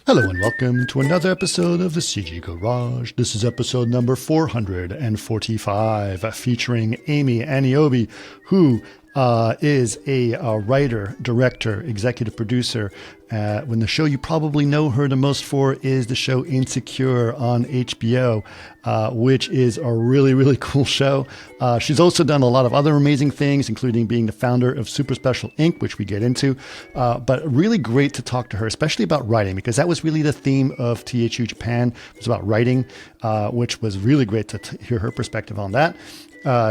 Hello and welcome to another episode of the CG Garage. This is episode number 445, featuring Amy Aniobi, who is a writer, director, executive producer. When the show you probably know her the most for is the show Insecure on HBO, which is a really, really cool show. She's also done a lot of other amazing things, including being the founder of Super Special Inc., which we get into. But really great to talk to her, especially about writing, because that was really the theme of THU Japan. It was about writing, which was really great to hear her perspective on that.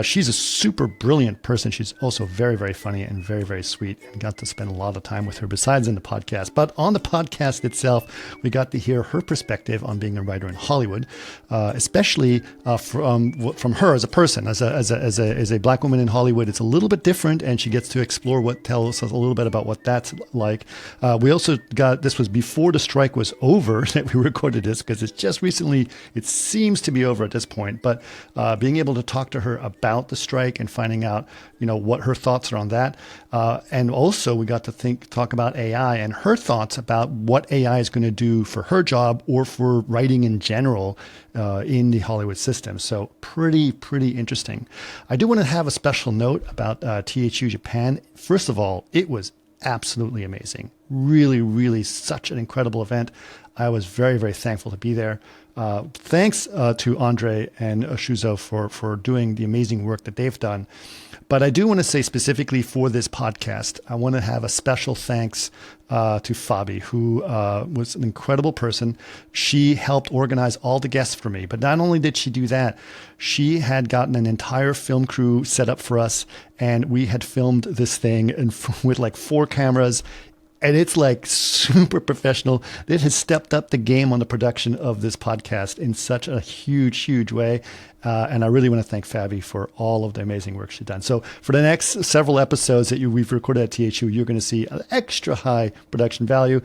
She's a super brilliant person. She's also very, very funny and very, very sweet, and got to spend a lot of time with her besides in the podcast. But on the podcast itself, we got to hear her perspective on being a writer in Hollywood, especially from her as a person, as a black woman in Hollywood. It's a little bit different, and she gets to explore tells us a little bit about what that's like. We also this was before the strike was over that we recorded this, because it's just recently, it seems to be over at this point, but being able to talk to her about the strike and finding out, what her thoughts are on that. And also we got to talk about AI and her thoughts about what AI is going to do for her job or for writing in general in the Hollywood system. So pretty interesting. I do want to have a special note about THU Japan. First of all, it was absolutely amazing. Really such an incredible event. I was very, very thankful to be there. Thanks to Andre and Shuzo for doing the amazing work that they've done. But I do want to say specifically for this podcast, I want to have a special thanks to Fabi, who was an incredible person. She helped organize all the guests for me. But not only did she do that, she had gotten an entire film crew set up for us, and we had filmed this thing with like 4 cameras. And it's like super professional. It has stepped up the game on the production of this podcast in such a huge way. And I really want to thank Fabi for all of the amazing work she's done. So for the next several episodes that we've recorded at THU, you're going to see an extra high production value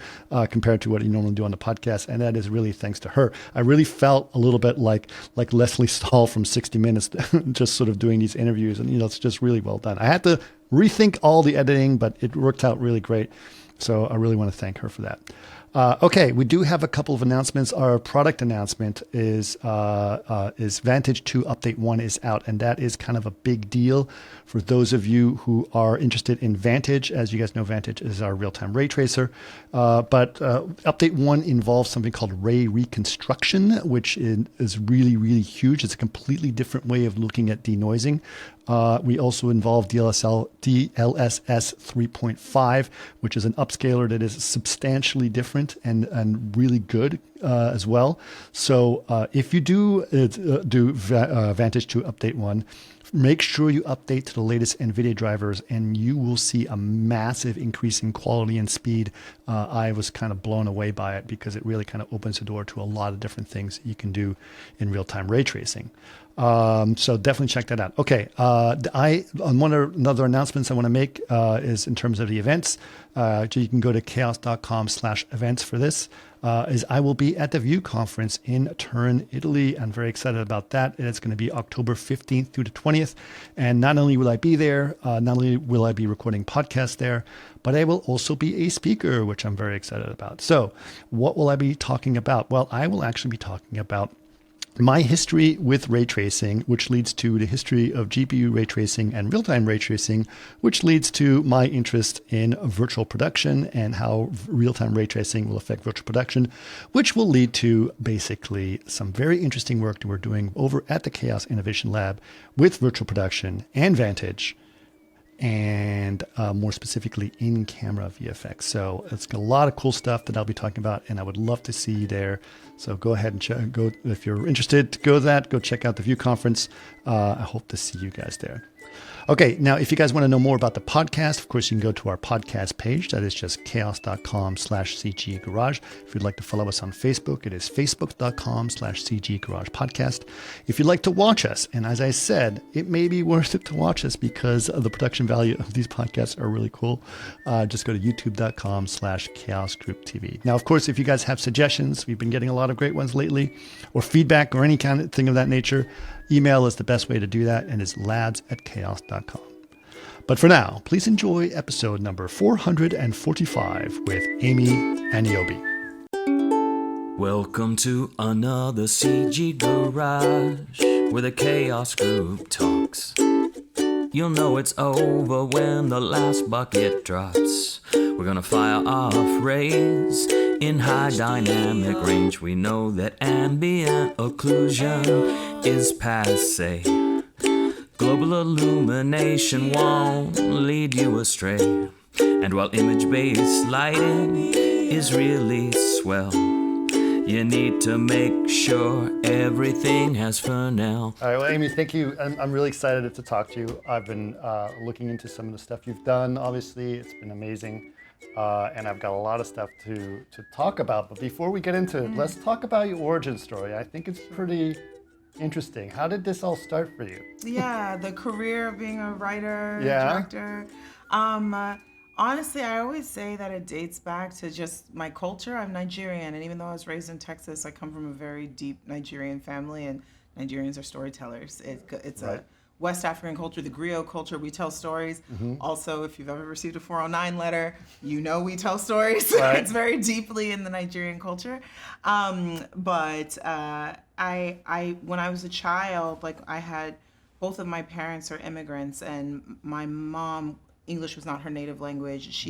compared to what you normally do on the podcast. And that is really thanks to her. I really felt a little bit like Leslie Stahl from 60 Minutes, just sort of doing these interviews. And, it's just really well done. I had to rethink all the editing, but it worked out really great. So I really want to thank her for that. Okay, we do have a couple of announcements. Our product announcement is Vantage 2 Update 1 is out, and that is kind of a big deal for those of you who are interested in Vantage. As you guys know, Vantage is our real-time ray tracer. But Update 1 involves something called ray reconstruction, which is really huge. It's a completely different way of looking at denoising. We also involve DLSS 3.5, which is an upscaler that is substantially different and really good as well. So if you do Vantage 2 Update 1, make sure you update to the latest NVIDIA drivers, and you will see a massive increase in quality and speed. I was kind of blown away by it because it really kind of opens the door to a lot of different things you can do in real-time ray tracing. So definitely check that out. Okay. Another announcements I want to make is in terms of the events. So you can go to chaos.com/events for this. Is I will be at the View Conference in Turin, Italy. I'm very excited about that. And it's going to be October 15th through the 20th. And not only will I be there, not only will I be recording podcasts there, but I will also be a speaker, which I'm very excited about. So what will I be talking about? Well, I will actually be talking about my history with ray tracing, which leads to the history of GPU ray tracing and real-time ray tracing, which leads to my interest in virtual production and how real-time ray tracing will affect virtual production, which will lead to basically some very interesting work that we're doing over at the Chaos Innovation Lab with virtual production and Vantage, and more specifically in-camera VFX. So it's got a lot of cool stuff that I'll be talking about, and I would love to see you there. So go ahead and go if you're interested to go to that. Go check out the View Conference. I hope to see you guys there. Okay, now if you guys want to know more about the podcast, of course, you can go to our podcast page. That is just chaos.com/CG Garage. If you'd like to follow us on Facebook, it is facebook.com/CG Garage Podcast. If you'd like to watch us, and as I said, it may be worth it to watch us because of the production value of these podcasts are really cool. Just go to youtube.com/Chaos Group TV. Now, of course, if you guys have suggestions, we've been getting a lot of great ones lately, or feedback or any kind of thing of that nature, email is the best way to do that, and it's labs@chaos.com. But for now, please enjoy episode number 445 with Amy Aniobi. Welcome to another CG Garage, where the Chaos Group talks. You'll know it's over when the last bucket drops. We're gonna fire off rays in high dynamic range. We know that ambient occlusion is passe. Global illumination won't lead you astray. And while image-based lighting is really swell, you need to make sure everything has Fresnel. All right, well, Amy, thank you. I'm really excited to talk to you. I've been looking into some of the stuff you've done. Obviously, it's been amazing. And I've got a lot of stuff to talk about. But before we get into it, let's talk about your origin story. I think it's pretty interesting. How did this all start for you? Yeah, the career of being a writer, Yeah. director. Honestly, I always say that it dates back to just my culture. I'm Nigerian, and even though I was raised in Texas, I come from a very deep Nigerian family, and Nigerians are storytellers. It's Right. a West African culture, the griot culture. We tell stories. Also, if you've ever received a 409 letter, you know we tell stories. Right. It's very deeply in the Nigerian culture. But I when I was a child, like I had both of my parents are immigrants, and my mom, English was not her native language.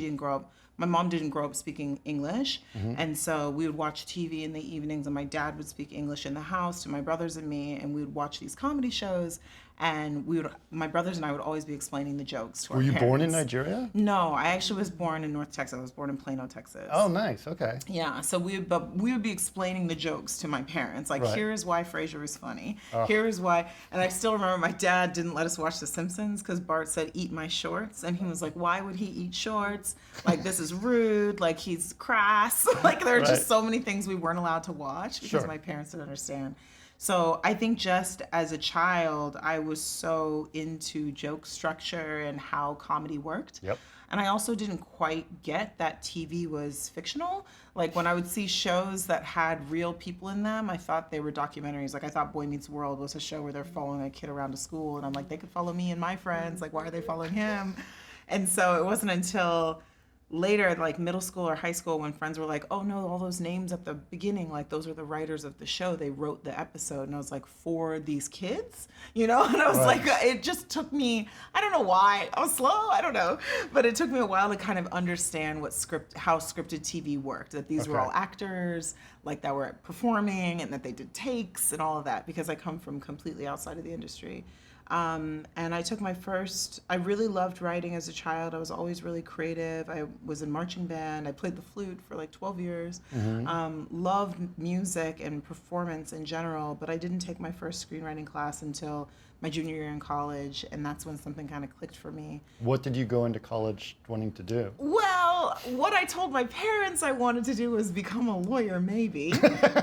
My mom didn't grow up speaking English. And so we would watch TV in the evenings, and my dad would speak English in the house to my brothers and me, and we would watch these comedy shows, and my brothers and I would always be explaining the jokes to our parents. Were you born in Nigeria? No, I actually was born in North Texas. I was born in Plano, Texas. Oh, nice. Okay. Yeah, so we would be explaining the jokes to my parents. Like, Right. here is why Frasier is funny. Here is why. And I still remember my dad didn't let us watch The Simpsons because Bart said, eat my shorts. And he was like, why would he eat shorts? Like, this is rude. Like, he's crass. Like, there are Right. just so many things we weren't allowed to watch because Sure. my parents didn't understand. So I think just as a child, I was so into joke structure and how comedy worked. Yep. And I also didn't quite get that TV was fictional. Like when I would see shows that had real people in them, I thought they were documentaries. Like I thought Boy Meets World was a show where they're following a kid around to school. And I'm like, they could follow me and my friends. Like, why are they following him? And so it wasn't until later, like middle school or high school, when friends were like, oh no, all those names at the beginning, like those are the writers of the show. They wrote the episode. And I was like, for these kids, you know? And I was Right. like, it just took me, I don't know why. I was slow, I don't know. But it took me a while to kind of understand how scripted TV worked, that these were Okay. all actors, like that were performing and that they did takes and all of that, because I come from completely outside of the industry. And I really loved writing as a child. I was always really creative. I was in marching band. I played the flute for like 12 years. Loved music and performance in general, but I didn't take my first screenwriting class until my junior year in college, and that's when something kind of clicked for me. What did you go into college wanting to do? Well, what I told my parents I wanted to do was become a lawyer, maybe.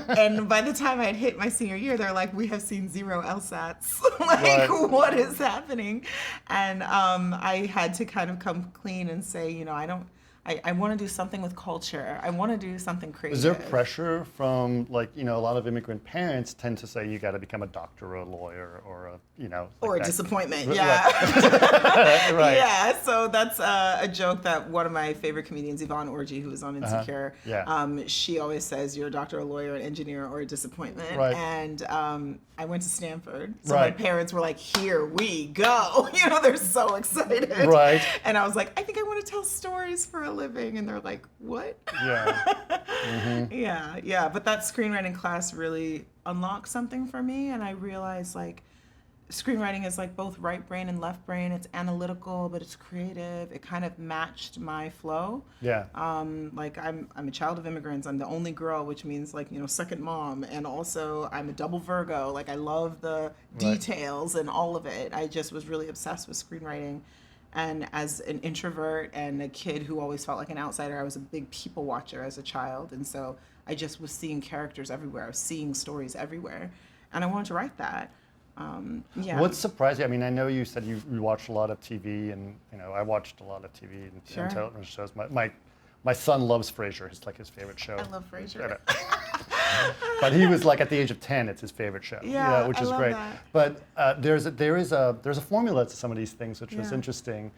And by the time I had hit my senior year, they're like, we have seen 0 LSATs. Like, Right. what is happening? And I had to kind of come clean and say, you know, I want to do something with culture. I want to do something creative. Is there pressure from, like, you know, a lot of immigrant parents tend to say you got to become a doctor or a lawyer or a, you know. Or like a that. disappointment, Right. yeah. Right. Yeah, so that's a joke that one of my favorite comedians, Yvonne Orji, who was on Insecure, Yeah. she always says, you're a doctor, a lawyer, an engineer, or a disappointment. Right. And I went to Stanford, so Right. my parents were like, here we go. You know, they're so excited. Right. And I was like, I think I want to tell stories for a living. And they're like, what? Yeah. Yeah. But that screenwriting class really unlocked something for me. And I realized, like, screenwriting is like both right brain and left brain. It's analytical, but it's creative. It kind of matched my flow. Yeah. Like I'm a child of immigrants. I'm the only girl, which means, like, you know, second mom. And also I'm a double Virgo. Like, I love the details and all of it. I just was really obsessed with screenwriting. And as an introvert and a kid who always felt like an outsider, I was a big people watcher as a child. And so I just was seeing characters everywhere. I was seeing stories everywhere. And I wanted to write that. Yeah. What surprised you? I mean, I know you said you watched a lot of TV, and you know, I watched a lot of TV and Sure. television shows. My son loves Frasier. It's like his favorite show. I love Frasier. But he was like at the age of 10, it's his favorite show. Yeah, which I is love great. that. But there is a formula to some of these things, which was Yeah. interesting.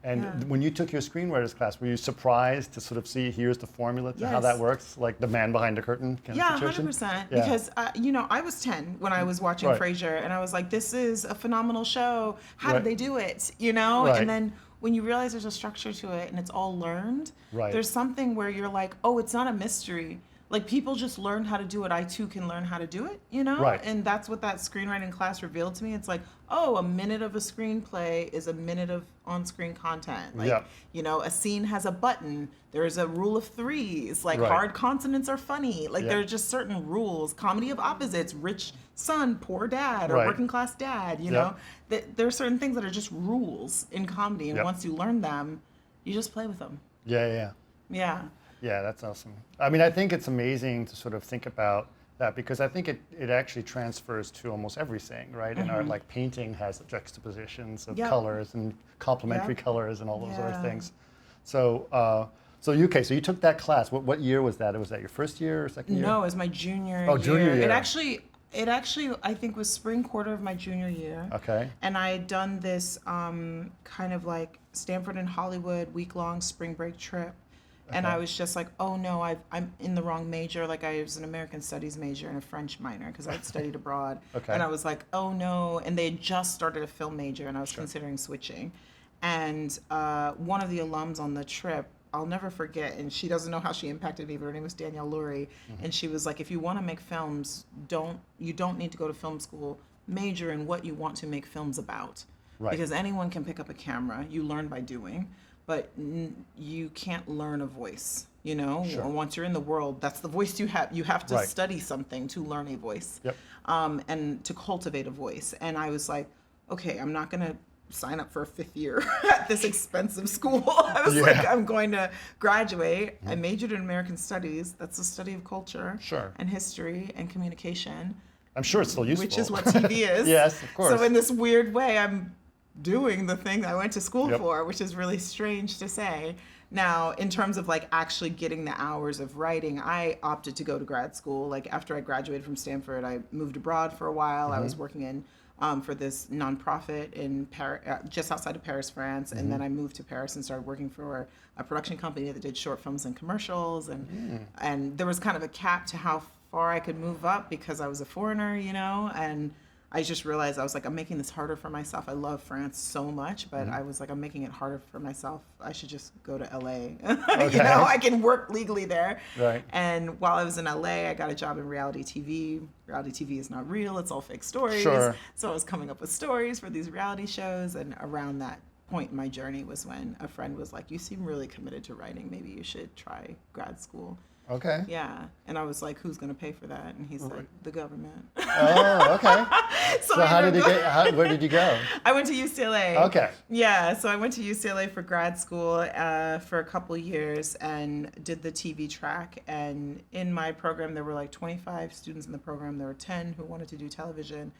And Yeah. when you took your screenwriters class, were you surprised to sort of see here's the formula to how Yes. that works, like the man behind the curtain kind of Yeah, situation? 100%. Yeah. Because, I was 10 when I was watching Right. Frasier, and I was like, this is a phenomenal show. How Right. did they do it? Right. And then when you realize there's a structure to it and it's all learned, Right. there's something where you're like, oh, it's not a mystery. Like, people just learned how to do it. I too can learn how to do it, Right. And that's what that screenwriting class revealed to me. It's like, oh, a minute of a screenplay is a minute of on-screen content. Like, Yeah. a scene has a button. There's a rule of threes. Like, Right. hard consonants are funny. Like, Yeah. there are just certain rules. Comedy of opposites, rich son, poor dad, or Right. working class dad, Yep. There are certain things that are just rules in comedy. And Yep. once you learn them, you just play with them. Yeah. Yeah. Yeah, that's awesome. I mean, I think it's amazing to sort of think about that because I think it actually transfers to almost everything, right? In art, like painting has juxtapositions of Yep. colors and complementary Yep. colors and all those other Yeah. things. So, so you took that class. What year was that? Was that your first year or second year? No, it was my junior Oh, year. junior year. It actually, I think, was spring quarter of my junior year. Okay. And I had done this kind of like Stanford and Hollywood week-long spring break trip. And Okay. I was just like, oh no, I'm in the wrong major. Like, I was an American Studies major and a French minor because I'd studied abroad. Okay. And I was like, oh no. And they had just started a film major and I was considering switching. And one of the alums on the trip, I'll never forget, and she doesn't know how she impacted me, but her name was Danielle Lurie. And she was like, if you want to make films, you don't need to go to film school. Major in what you want to make films about. Right. Because anyone can pick up a camera. You learn by doing. But you can't learn a voice, Sure. Once you're in the world, that's the voice you have. You have to Right. study something to learn a voice, Yep. and to cultivate a voice. And I was like, okay, I'm not going to sign up for a 5th year at this expensive school. I was like, I'm going to graduate. I majored in American Studies. That's the study of culture Sure. and history and communication, I'm sure it's still useful. which is what TV is. Yes, of course. So in this weird way, I'm doing the thing I went to school Yep. for, which is really strange to say. Now, in terms of like actually getting the hours of writing, I opted to go to grad school. Like, after I graduated from Stanford, I moved abroad for a while. I was working in for this nonprofit in Paris, just outside of Paris, France, and then I moved to Paris and started working for a production company that did short films and commercials, and there was kind of a cap to how far I could move up because I was a foreigner, and I just realized I was like, I'm making this harder for myself. I love France so much, but I was like, I'm making it harder for myself. I should just go to LA. Okay. I can work legally there. Right. And while I was in LA, I got a job in reality TV. Reality TV is not real. It's all fake stories. Sure. So I was coming up with stories for these reality shows. And around that point in my journey was when a friend was like, you seem really committed to writing. Maybe you should try grad school. Okay. Yeah. And I was like, who's going to pay for that? And he's like, the government. Oh, okay. So where did you go? I went to UCLA. Okay. Yeah, so I went to UCLA for grad school for a couple years and did the TV track. And in my program, there were like 25 students in the program. There were 10 who wanted to do television,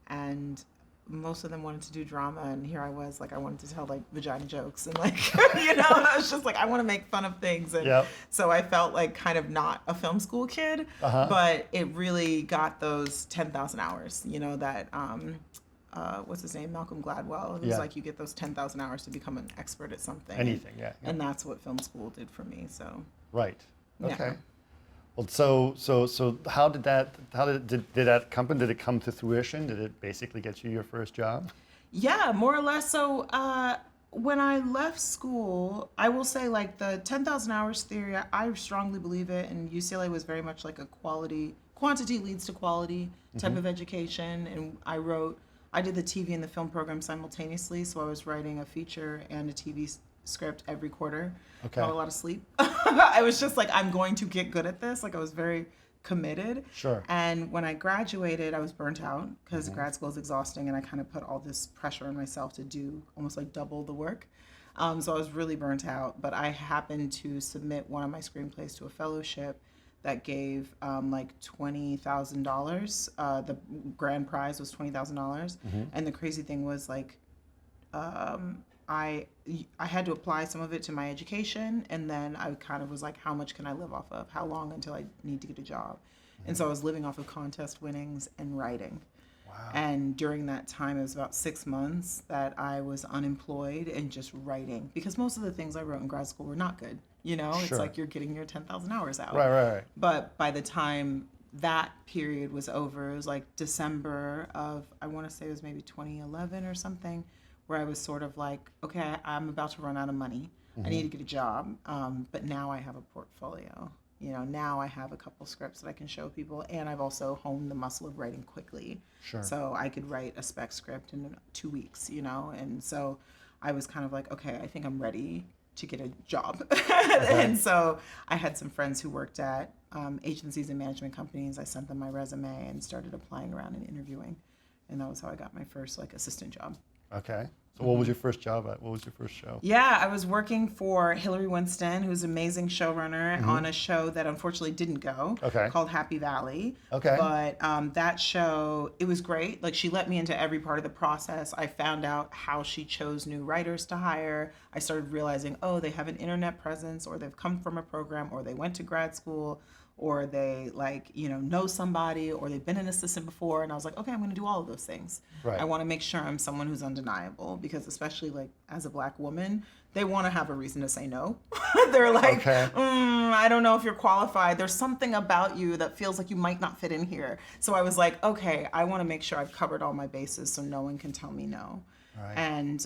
and most of them wanted to do drama. And here I was, like, I wanted to tell like vagina jokes and like, I was just like, I want to make fun of things. And Yep. so I felt like kind of not a film school kid, but it really got those 10,000 hours, that, what's his name? Malcolm Gladwell. It was like, you get those 10,000 hours to become an expert at something. Anything, yeah. And that's what film school did for me. So. Right. Yeah. Okay. Well, so how did that come? Did it come to fruition? Did it basically get you your first job? Yeah, more or less. So when I left school, I will say, like, the 10,000 hours theory, I strongly believe it. And UCLA was very much like a quantity leads to quality type of education. And I did the TV and the film program simultaneously. So I was writing a feature and a TV script every quarter. Okay. Not a lot of sleep. I was just like, I'm going to get good at this. Like, I was very committed. Sure. And when I graduated, I was burnt out because grad school is exhausting, and I kind of put all this pressure on myself to do almost like double the work. So I was really burnt out, but I happened to submit one of my screenplays to a fellowship that gave like $20,000. The grand prize was $20,000. And the crazy thing was, like, I had to apply some of it to my education, and then I kind of was like, how much can I live off of? How long until I need to get a job? And so I was living off of contest winnings and writing. And during that time, it was about 6 months that I was unemployed and just writing, because most of the things I wrote in grad school were not good. You know, it's Sure. like you're getting your 10,000 hours out. Right. But by the time that period was over, it was like December of, I want to say it was maybe 2011 or something, where I was sort of like, okay, I'm about to run out of money. I need to get a job. But now I have a portfolio. You know, now I have a couple scripts that I can show people, and I've also honed the muscle of writing quickly. Sure. So I could write a spec script in 2 weeks, you know, and so I was kind of like, okay, I think I'm ready to get a job. And so I had some friends who worked at agencies and management companies. I sent them my resume and started applying around and interviewing, and that was how I got my first like assistant job. Okay. So what was your first job at? What was your first show? Yeah, I was working for Hillary Winston, who's an amazing showrunner, on a show that unfortunately didn't go, called Happy Valley. Okay. But that show, it was great. Like, she let me into every part of the process. I found out how she chose new writers to hire. I started realizing, oh, they have an internet presence, or they've come from a program, or they went to grad school, or they like, you know somebody, or they've been an assistant before. And I was like, okay, I'm going to do all of those things. Right. I want to make sure I'm someone who's undeniable, because especially like as a Black woman, they want to have a reason to say no. They're like, I don't know if you're qualified. There's something about you that feels like you might not fit in here. So I was like, okay, I want to make sure I've covered all my bases so no one can tell me no. Right. And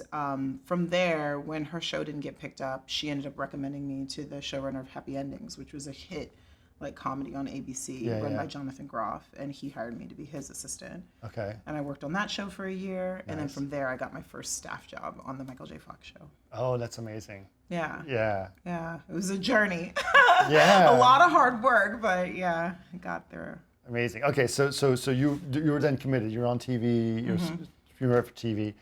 from there, when her show didn't get picked up, she ended up recommending me to the showrunner of Happy Endings, which was a hit like comedy on ABC, run by Jonathan Groff, and he hired me to be his assistant. Okay. And I worked on that show for a year, and then from there I got my first staff job on the Michael J. Fox show. Oh, that's amazing. Yeah. Yeah. It was a journey. Yeah. A lot of hard work, but yeah, I got there. Amazing. Okay, so you were then committed. You're on TV. You were for TV.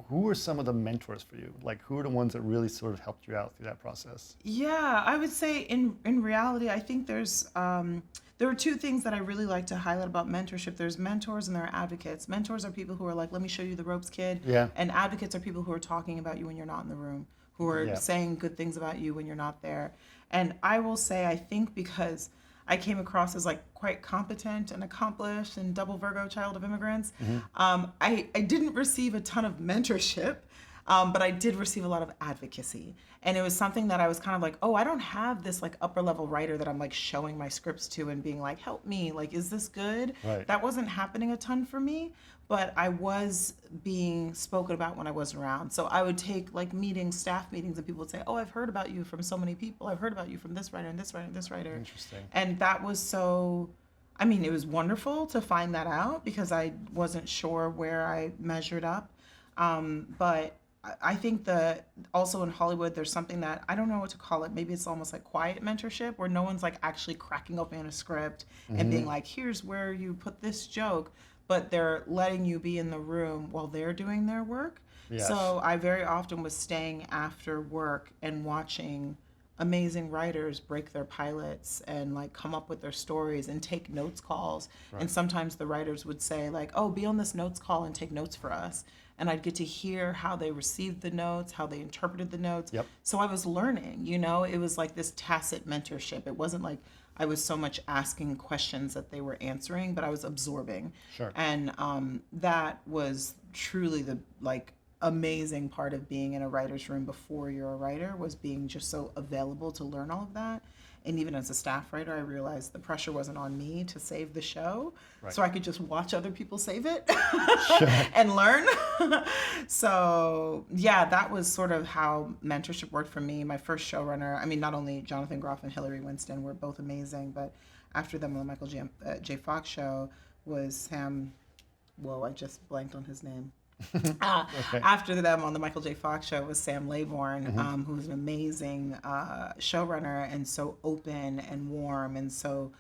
Who were some of the mentors for you? Like, who are the ones that really sort of helped you out through that process? Yeah, I would say in reality, I think there are two things that I really like to highlight about mentorship. There's mentors and there are advocates. Mentors are people who are like, let me show you the ropes, kid. Yeah. And advocates are people who are talking about you when you're not in the room, who are saying good things about you when you're not there. And I will say, I think because I came across as like quite competent and accomplished and double Virgo child of immigrants, I didn't receive a ton of mentorship, but I did receive a lot of advocacy. And it was something that I was kind of like, oh, I don't have this like upper level writer that I'm like showing my scripts to and being like, help me, like, is this good? Right. That wasn't happening a ton for me, but I was being spoken about when I wasn't around. So I would take like meetings, staff meetings, and people would say, oh, I've heard about you from so many people. I've heard about you from this writer and this writer and this writer. Interesting. And that was so, I mean, it was wonderful to find that out because I wasn't sure where I measured up. But I think that also in Hollywood, there's something that, I don't know what to call it. Maybe it's almost like quiet mentorship, where no one's like actually cracking open a script and being like, here's where you put this joke, but they're letting you be in the room while they're doing their work. Yes. So I very often was staying after work and watching amazing writers break their pilots and like come up with their stories and take notes calls. Right. And sometimes the writers would say like, oh, be on this notes call and take notes for us. And I'd get to hear how they received the notes, how they interpreted the notes. Yep. So I was learning, you know, it was like this tacit mentorship. It wasn't like I was so much asking questions that they were answering, but I was absorbing. Sure. And that was truly the like amazing part of being in a writer's room before you're a writer, was being just so available to learn all of that. And even as a staff writer, I realized the pressure wasn't on me to save the show, right. So I could just watch other people save it and learn. So yeah, that was sort of how mentorship worked for me. My first showrunner, I mean, not only Jonathan Groff and Hillary Winston were both amazing, but after them on the Michael J. Fox show was Sam, whoa, I just blanked on his name. Okay. After them on the Michael J. Fox show was Sam Laybourne, who's an amazing showrunner and so open and warm and so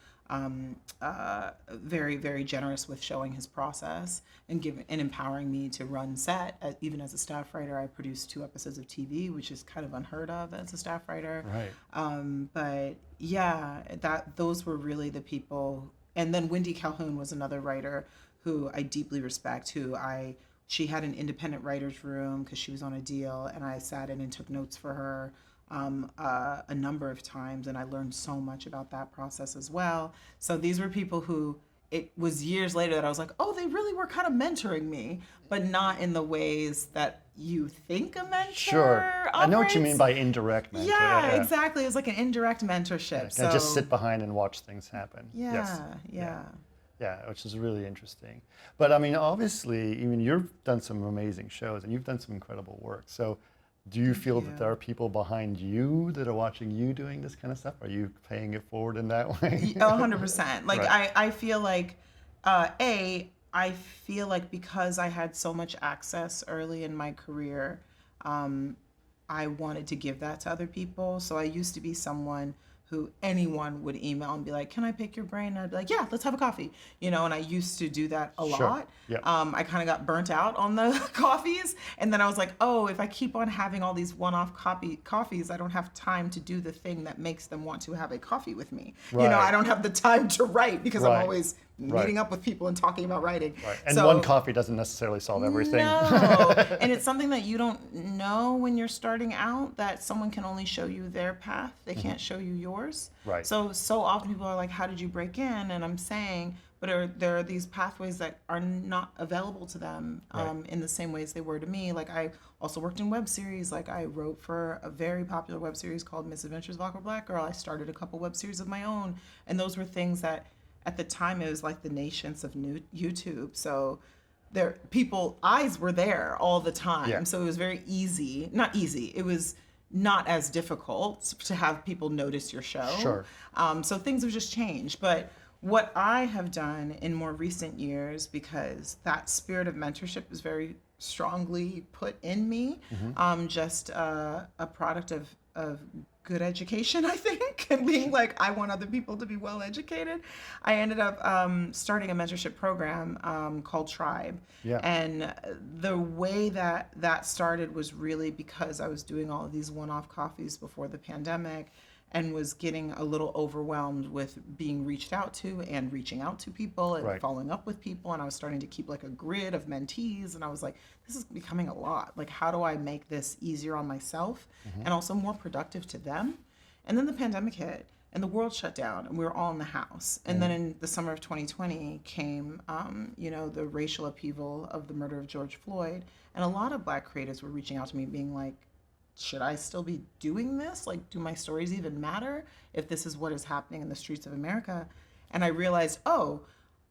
very, very generous with showing his process and empowering me to run set. Even as a staff writer, I produced 2 episodes of TV, which is kind of unheard of as a staff writer. Right. But yeah, those were really the people. And then Wendy Calhoun was another writer who I deeply respect, she had an independent writer's room because she was on a deal, and I sat in and took notes for her a number of times, and I learned so much about that process as well. So these were people who, it was years later that I was like, oh, they really were kind of mentoring me, but not in the ways that you think a mentor Sure. I know what you operates. mean by indirect mentor. Yeah, exactly. It was like an indirect mentorship. So just sit behind and watch things happen. Yeah, Yes. yeah. Yeah, which is really interesting. But I mean, obviously, you've done some amazing shows and you've done some incredible work. So do you feel that there are people behind you that are watching you doing this kind of stuff? Are you paying it forward in that way? 100%. Like Right. I feel like, I feel like because I had so much access early in my career, I wanted to give that to other people. So I used to be someone who anyone would email and be like, can I pick your brain? And I'd be like, yeah, let's have a coffee. And I used to do that a Sure. lot. Yeah. I kind of got burnt out on the coffees. And then I was like, oh, if I keep on having all these one-off coffees, I don't have time to do the thing that makes them want to have a coffee with me. Right. I don't have the time to write because Right. I'm always meeting up with people and talking about writing. Right. And So- one coffee doesn't necessarily solve everything. No, and it's something that you don't know when you're starting out, that someone can only show you their path. They can't show you yours. Right. So often people are like, how did you break in? And I'm saying, but there are these pathways that are not available to them in the same ways they were to me. Like I also worked in web series. Like I wrote for a very popular web series called Misadventures of Awkward Black Girl. I started a couple web series of my own. And those were things that at the time it was like the naissance of YouTube. So people eyes were there all the time. Yeah. So it was very easy, not easy. It was not as difficult to have people notice your show. Sure. So things have just changed. But what I have done in more recent years, because that spirit of mentorship is very strongly put in me, just a product of good education, I think, and being like, I want other people to be well educated. I ended up starting a mentorship program called Tribe. Yeah. And the way that started was really because I was doing all of these one-off coffees before the pandemic and was getting a little overwhelmed with being reached out to and reaching out to people and Right. following up with people. And I was starting to keep like a grid of mentees. And I was like, this is becoming a lot. Like, how do I make this easier on myself and also more productive to them? And then the pandemic hit and the world shut down and we were all in the house. And then in the summer of 2020 came, the racial upheaval of the murder of George Floyd. And a lot of Black creatives were reaching out to me being like, should I still be doing this? Like, do my stories even matter if this is what is happening in the streets of America? And I realized,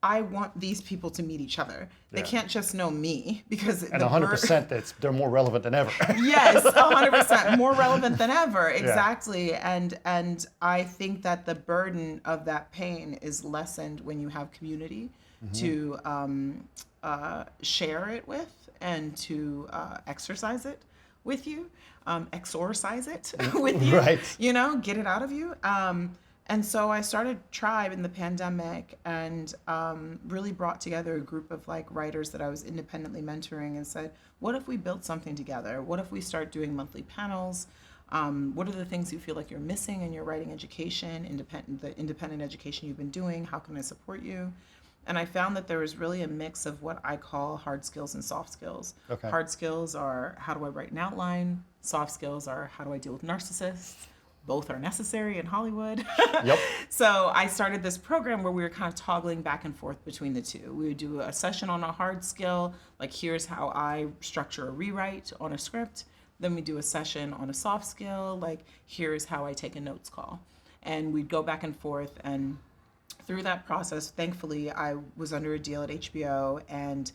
I want these people to meet each other. They Yeah. can't just know me because And 100% they're more relevant than ever. Yes, 100% more relevant than ever. Exactly. And I think that the burden of that pain is lessened when you have community to share it with and to exercise it with you, exorcise it with you, Right. Get it out of you. And so I started Tribe in the pandemic and really brought together a group of like writers that I was independently mentoring and said, what if we built something together? What if we start doing monthly panels? What are the things you feel like you're missing in your writing education, the independent education you've been doing? How can I support you? And I found that there was really a mix of what I call hard skills and soft skills. Okay. Hard skills are how do I write an outline? Soft skills are how do I deal with narcissists? Both are necessary in Hollywood. Yep. So I started this program where we were kind of toggling back and forth between the two. We would do a session on a hard skill, like here's how I structure a rewrite on a script. Then we do a session on a soft skill, like here's how I take a notes call. And we'd go back and forth, and through that process, thankfully, I was under a deal at HBO and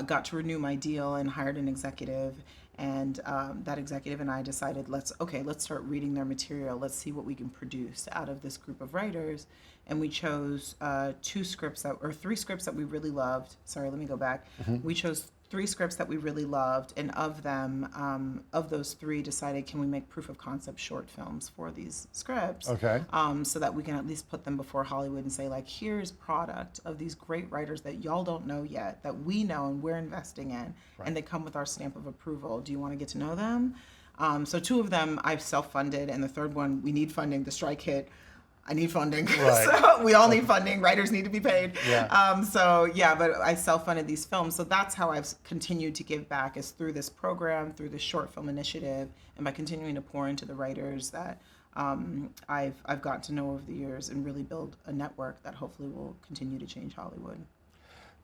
got to renew my deal and hired an executive. And that executive and I decided, let's start reading their material. Let's see what we can produce out of this group of writers. And we chose 3 scripts that we really loved. Sorry, let me go back. We chose 3 scripts that we really loved, and of them, of those 3, decided, can we make proof of concept short films for these scripts? Okay. So that we can at least put them before Hollywood and say, like, here's product of these great writers that y'all don't know yet, that we know and we're investing in, and they come with our stamp of approval. Do you want to get to know them? So 2 of them I've self-funded, and the third one, we need funding. The strike hit. I need funding. Right. So we all need funding. Writers need to be paid. Yeah. But I self-funded these films. So that's how I've continued to give back, is through this program, through this short film initiative, and by continuing to pour into the writers that I've gotten to know over the years and really build a network that hopefully will continue to change Hollywood.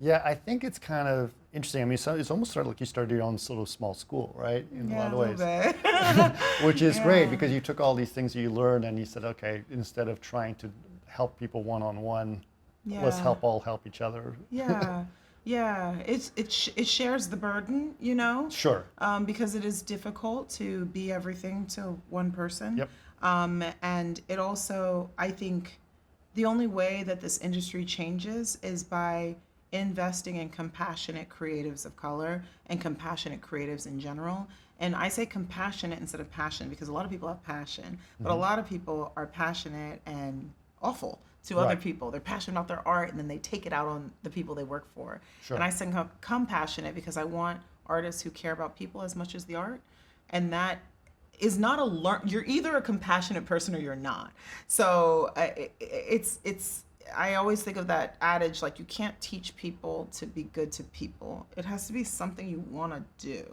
Yeah, I think it's kind of interesting. I mean, so it's almost sort of like you started your own sort of small school, right? In a lot of ways. Bit. Which is great because you took all these things you learned and you said, okay, instead of trying to help people one-on-one, let's help each other. Yeah, it shares the burden, you know. Sure. Because it is difficult to be everything to one person. Yep. And it also, I think, the only way that this industry changes is by investing in compassionate creatives of color and compassionate creatives in general. And I say compassionate instead of passion because a lot of people have passion, but a lot of people are passionate and awful to other people. They're passionate about their art and then they take it out on the people they work for. Sure. And I say compassionate because I want artists who care about people as much as the art. And that is not you're either a compassionate person or you're not. So I always think of that adage, like you can't teach people to be good to people. It has to be something you want to do.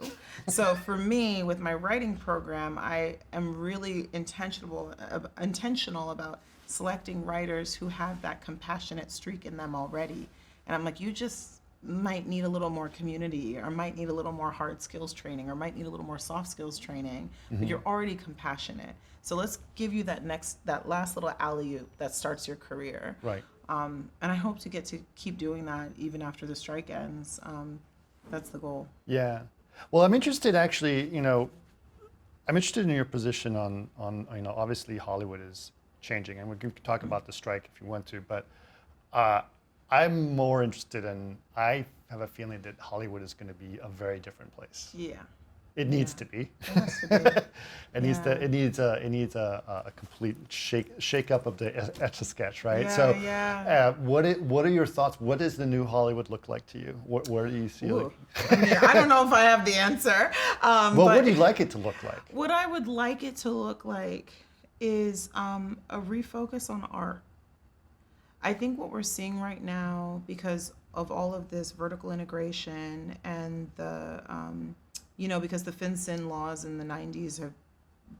So for me, with my writing program, I am really intentional about selecting writers who have that compassionate streak in them already. And I'm like, you just might need a little more community or might need a little more hard skills training or might need a little more soft skills training, but you're already compassionate. So let's give you that last little alley-oop that starts your career. Right. And I hope to get to keep doing that even after the strike ends. That's the goal. Yeah. Well, I'm interested actually, I'm interested in your position on obviously Hollywood is changing and we can talk about the strike if you want to, but I'm more interested I have a feeling that Hollywood is going to be a very different place. Yeah. It needs to be. It has to be. It needs a complete shake up of the Etch-a-Sketch, right? Yeah, what are your thoughts? What does the new Hollywood look like to you? Where do you see it? I don't know if I have the answer. Well, what would you like it to look like? What I would like it to look like is a refocus on art. I think what we're seeing right now, because of all of this vertical integration and the because the FinCEN laws in the 90s have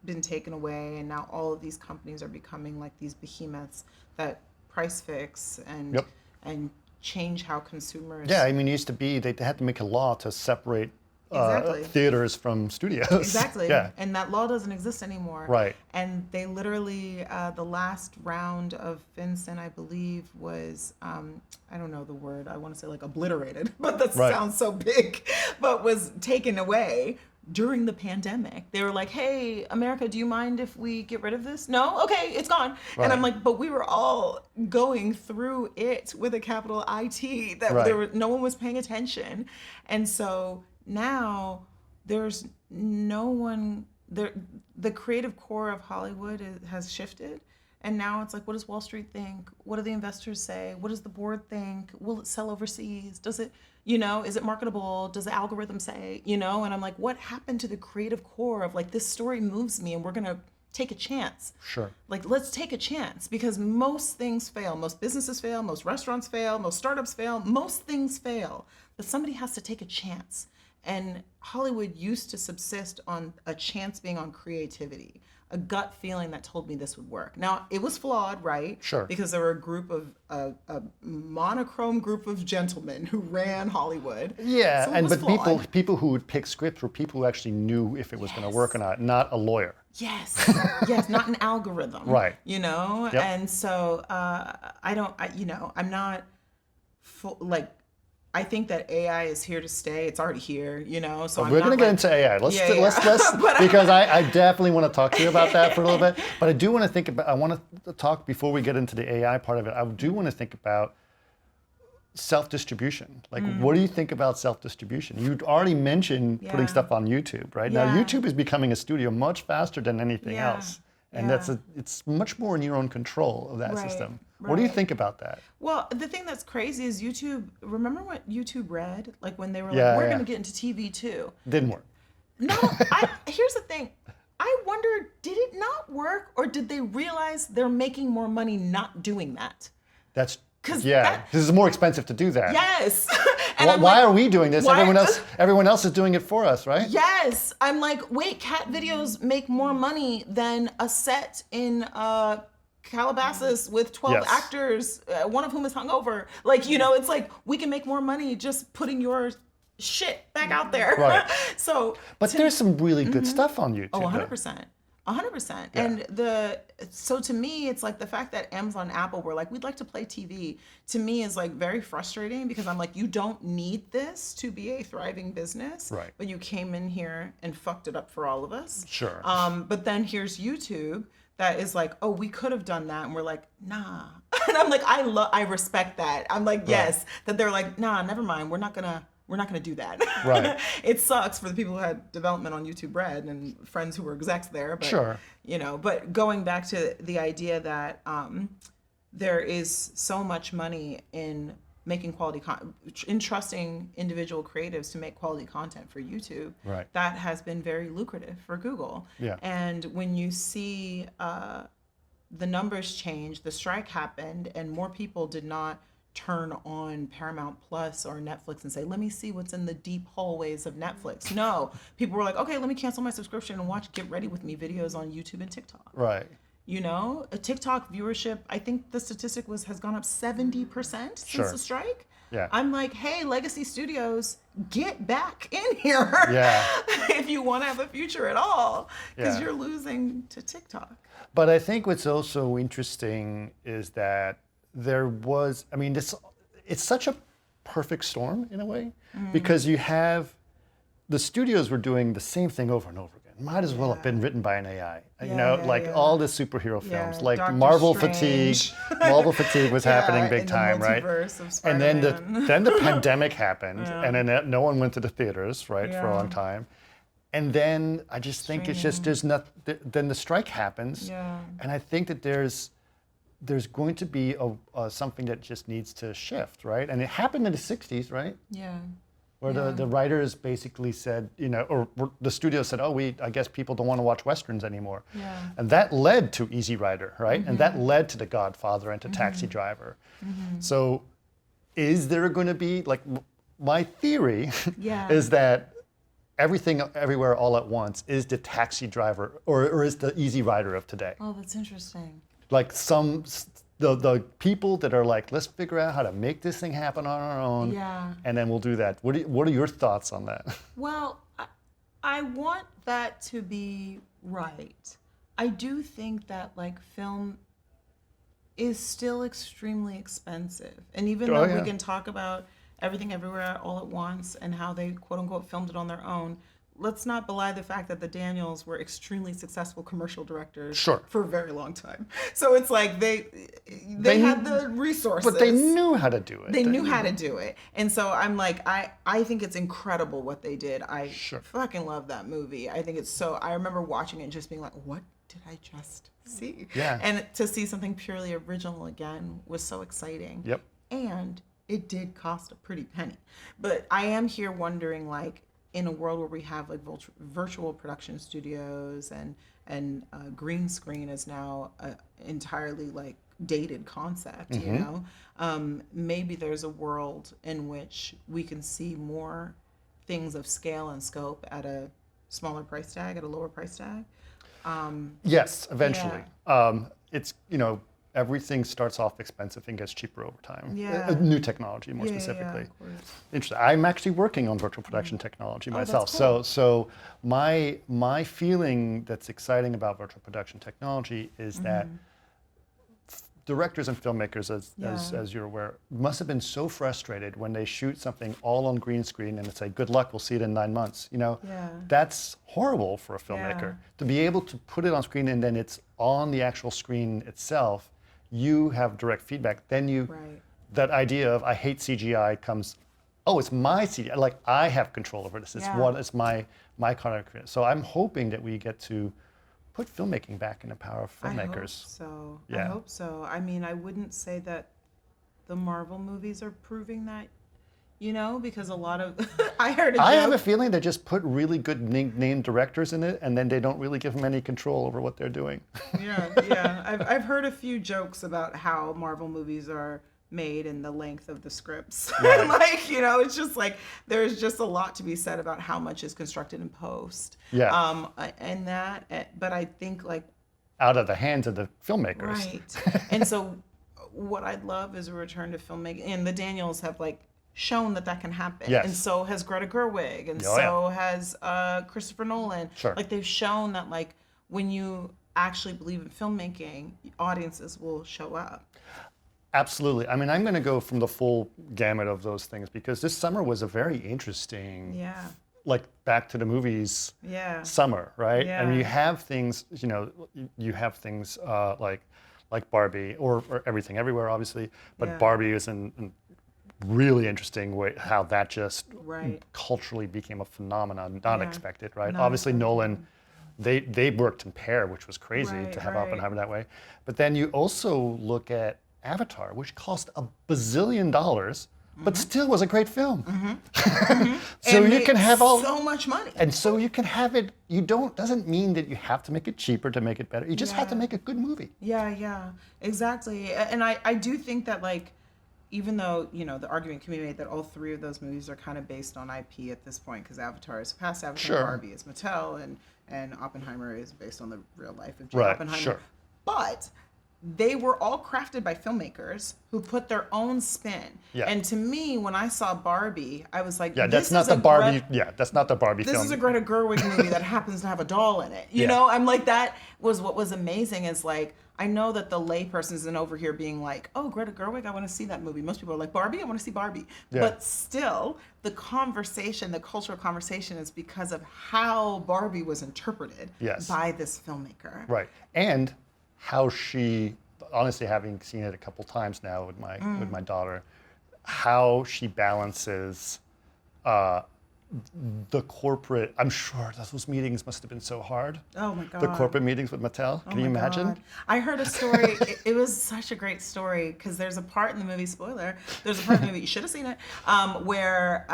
been taken away, and now all of these companies are becoming like these behemoths that price fix and change how consumers. Yeah, I mean, it used to be they had to make a law to separate theaters from studios. Exactly. Yeah. And that law doesn't exist anymore. Right. And they literally, the last round of FinCEN, I believe, was, I don't know the word, I want to say like obliterated, but that sounds so big, but was taken away during the pandemic. They were like, hey, America, do you mind if we get rid of this? No? Okay, it's gone. Right. And I'm like, but we were all going through it with a capital IT, that no one was paying attention. And so now there's no one there. The creative core of Hollywood has shifted, and now it's like, what does Wall Street think? What do the investors say? What does the board think? Will it sell overseas? Does it, is it marketable? Does the algorithm say, And I'm like, what happened to the creative core of like, this story moves me and we're gonna take a chance. Sure. Like, let's take a chance, because most things fail. Most businesses fail, most restaurants fail, most startups fail, most things fail. But somebody has to take a chance. And Hollywood used to subsist on a chance being on creativity, a gut feeling that told me this would work. Now, it was flawed, right? Sure. Because there were a monochrome group of gentlemen who ran Hollywood. Yeah, so but people who would pick scripts were people who actually knew if it was going to work or not a lawyer. Yes, not an algorithm. Right. Yep. And so I'm not I think that AI is here to stay. It's already here, So we're going to get into AI. Let's because I definitely want to talk to you about that for a little bit. But I do want to think about. I want to talk before we get into the AI part of it. I do want to think about self-distribution. Like, what do you think about self-distribution? You already mentioned putting stuff on YouTube, right? Yeah. Now, YouTube is becoming a studio much faster than anything else. And it's much more in your own control of that system. What do you think about that? Well, the thing that's crazy is YouTube. Remember what YouTube Red? Like when they were like, we're going to get into TV too. Didn't work. No, here's the thing. I wonder, did it not work, or did they realize they're making more money not doing that? This is more expensive to do that. Yes. And I'm why like, are we doing this? why- Everyone else is doing it for us, right? Yes. I'm like, wait, cat videos make more money than a set in Calabasas with 12 Yes. actors, one of whom is hungover. Like, you know, it's like, we can make more money just putting your shit back out there. Right. So, But there's some really good stuff on YouTube. oh, though. 100%. 100%. And so to me, it's like the fact that Amazon and Apple were like, we'd like to play TV, to me is like very frustrating, because I'm like, you don't need this to be a thriving business. Right. But you came in here and fucked it up for all of us. Sure. But then here's YouTube that is like, oh, we could have done that. And we're like, nah. And I'm like, I respect that. I'm like, yes, that they're like, nah, never mind. We're not gonna do that. Right. It sucks for the people who had development on YouTube Red and friends who were execs there. But, Sure. you know, but going back to the idea that there is so much money in making quality in trusting individual creatives to make quality content for YouTube, Right. that has been very lucrative for Google. Yeah. And when you see the numbers change, the strike happened, and more people did not turn on Paramount Plus or Netflix and say, let me see what's in the deep hallways of Netflix. No, people were like, okay, let me cancel my subscription and watch Get Ready With Me videos on YouTube and TikTok. Right. You know, a TikTok viewership, I think the statistic has gone up 70% since Sure. the strike. Yeah. I'm like, hey, Legacy Studios, get back in here. Yeah. If you want to have a future at all, because Yeah. you're losing to TikTok. But I think what's also interesting is that there was, I mean, it's such a perfect storm in a way, because you have, the studios were doing the same thing over and over again. Might as well have been written by an AI. You know, all the superhero films, like Doctor Marvel Strange. fatigue. Marvel fatigue was happening in big the time, right? multiverse of And then Spider-Man. the pandemic happened, and then no one went to the theaters, right, for a long time. And then I just think it's just, there's not, then the strike happens. Yeah. And I think that there's going to be something that just needs to shift, right? And it happened in the 60s, right? Yeah. Where the writers basically said, you know, or the studio said, oh, I guess people don't want to watch Westerns anymore. Yeah. And that led to Easy Rider, right? And that led to The Godfather and to Taxi Driver. So is there going to be, like, my theory is that Everything Everywhere All at Once is the Taxi Driver, or is the Easy Rider of today. Oh, that's interesting. Like the people that are like, let's figure out how to make this thing happen on our own, and then we'll do that. What are your thoughts on that? Well, I want that to be right. I do think that like film is still extremely expensive, and even though we can talk about Everything Everywhere All at Once and how they quote unquote filmed it on their own, let's not belie the fact that the Daniels were extremely successful commercial directors for a very long time. So it's like they had the resources. But they knew how to do it. They knew how to do it. And so I'm like, I think it's incredible what they did. I fucking love that movie. I think it's so, I remember watching it and just being like, what did I just see? Yeah. And to see something purely original again was so exciting. Yep. And it did cost a pretty penny. But I am here wondering, like, in a world where we have like virtual production studios and green screen is now entirely like dated concept, you know, maybe there's a world in which we can see more things of scale and scope at a smaller price tag, at a lower price tag. Yes, eventually. It's, you know, everything starts off expensive and gets cheaper over time. New technology, more specifically. Of course. Interesting. I'm actually working on virtual production technology myself. That's cool. So my feeling that's exciting about virtual production technology is that directors and filmmakers, as you're aware, must have been so frustrated when they shoot something all on green screen and it's like, good luck, we'll see it in 9 months. You know, that's horrible for a filmmaker. To be able to put it on screen and then it's on the actual screen itself, you have direct feedback. Then that idea of I hate CGI comes, oh, it's my CGI. Like I have control over this. It's my kind of. So I'm hoping that we get to put filmmaking back in the power of filmmakers. I hope so. I mean, I wouldn't say that the Marvel movies are proving that, you know, because a lot of I have a feeling they just put really good named directors in it, and then they don't really give them any control over what they're doing. I've heard a few jokes about how Marvel movies are made and the length of the scripts. Right. Like, you know, it's just like there's just a lot to be said about how much is constructed in post. Yeah. And that, but I think like Out of the hands of the filmmakers. right. And so what I'd love is a return to filmmaking, and the Daniels have like shown that that can happen. Yes. And so has Greta Gerwig, and Oh, so has Christopher Nolan. Sure. Like they've shown that like when you actually believe in filmmaking, audiences will show up. Absolutely. I mean, I'm going to go from the full gamut of those things because this summer was a very interesting, Yeah. like back to the movies Yeah. summer, right? Yeah. I mean, you have things, you know, you have things like Barbie or Everything Everywhere, obviously, but Yeah. Barbie is in really interesting way how that just Right. culturally became a phenomenon, not Yeah. expected, right? Not Obviously, expected. Nolan. They worked in pair, which was crazy Right, to have right. Oppenheimer that way. But then you also look at Avatar, which cost $1 bazillion, but still was a great film. So And you made can have all, so much money. and so you can have it. You don't doesn't mean that you have to make it cheaper to make it better. You just have to Yeah. make a good movie. Yeah, exactly. And I do think that like, even though, you know, the argument can be made that all three of those movies are kind of based on IP at this point, because Avatar is past Avatar, Sure. Barbie is Mattel, and Oppenheimer is based on the real life of J. Right, Oppenheimer. sure. But they were all crafted by filmmakers who put their own spin. Yeah. And to me, when I saw Barbie, I was like, Yeah, that's this not is the a Barbie. Yeah, that's not the Barbie this film. is a Greta Gerwig movie that happens to have a doll in it. You Yeah. know, I'm like, that was what was amazing is like, I know that the layperson isn't over here being like, oh, Greta Gerwig, I want to see that movie. Most people are like, Barbie, I want to see Barbie. Yeah. But still, the conversation, the cultural conversation is because of how Barbie was interpreted Yes. by this filmmaker. Right, and how she, honestly, having seen it a couple times now with my daughter, how she balances the corporate. I'm sure those meetings must have been so hard. Oh my God. The corporate meetings with Mattel. Oh Can you my imagine? God. I heard a story. It was such a great story because there's a part in the movie, spoiler, there's a part in the movie, you should have seen it, where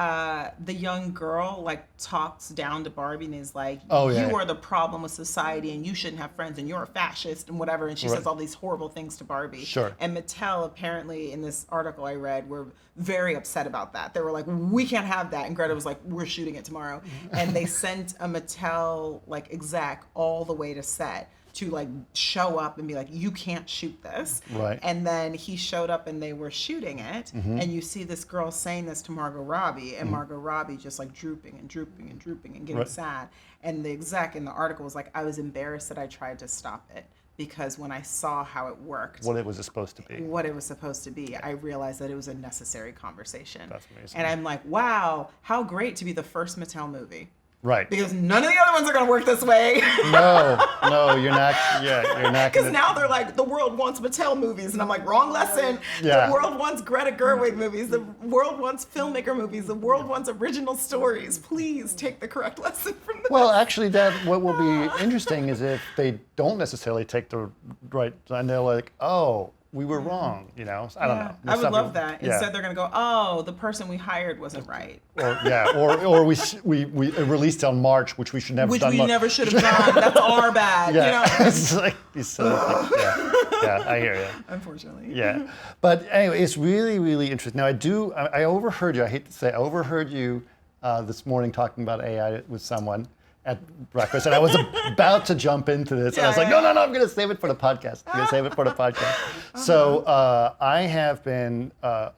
the young girl like talks down to Barbie and is like, Oh, yeah. you are the problem with society and you shouldn't have friends and you're a fascist and whatever. And she Right. says all these horrible things to Barbie. Sure. And Mattel apparently in this article I read were very upset about that. They were like, we can't have that. And Greta was like, we're shooting it tomorrow. And they sent a Mattel like exec all the way to set to like show up and be like, you can't shoot this. Right. And then he showed up and they were shooting it. And you see this girl saying this to Margot Robbie, and Margot Robbie just like drooping and drooping and drooping and getting Right. sad. And the exec in the article was like, I was embarrassed that I tried to stop it because when I saw how it worked, What it was supposed to be. what it was supposed to be, I realized that it was a necessary conversation. That's amazing. And I'm like, wow, how great to be the first Mattel movie. Right. Because none of the other ones are going to work this way. No, you're not. Yeah, you're not. Because Gonna, now they're like, the world wants Mattel movies. And I'm like, wrong lesson. Yeah. The world wants Greta Gerwig movies. The world wants filmmaker movies. The world wants original stories. Please take the correct lesson from this. Well, actually, what will be interesting is if they don't necessarily take the right, and they're like, oh, we were wrong. You know, I don't know. I would Some love people- that. Yeah. Instead, they're going to go, oh, the person we hired wasn't right. Or we released on March, which we should never Which done. we never should have done. That's our bad. Yeah, You know? it's like these silly things. Yeah, I hear you. Unfortunately. Yeah, but anyway, it's really, really interesting. Now, I overheard you. I hate to say, I overheard you this morning talking about AI with someone at breakfast, and I was about to jump into this, and I was like, no, I'm going to save it for the podcast. I'm going to save it for the podcast. So I have been,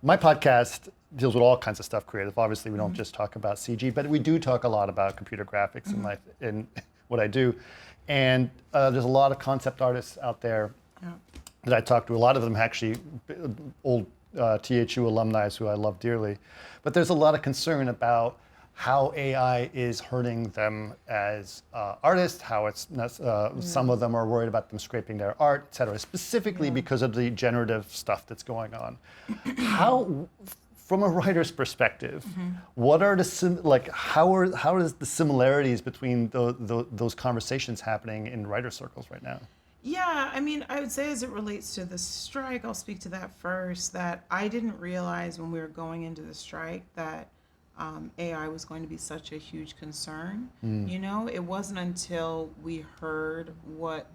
my podcast deals with all kinds of stuff creative. Obviously, we don't just talk about CG, but we do talk a lot about computer graphics in what I do. And there's a lot of concept artists out there that I talk to. A lot of them actually old THU alumni who I love dearly. But there's a lot of concern about how AI is hurting them as artists, how it's some of them are worried about them scraping their art, et cetera, specifically because of the generative stuff that's going on. How, from a writer's perspective, what are the how is the similarities between those conversations happening in writer circles right now? Yeah, I mean, I would say as it relates to the strike, I'll speak to that first, that I didn't realize when we were going into the strike that AI was going to be such a huge concern. You know, it wasn't until we heard what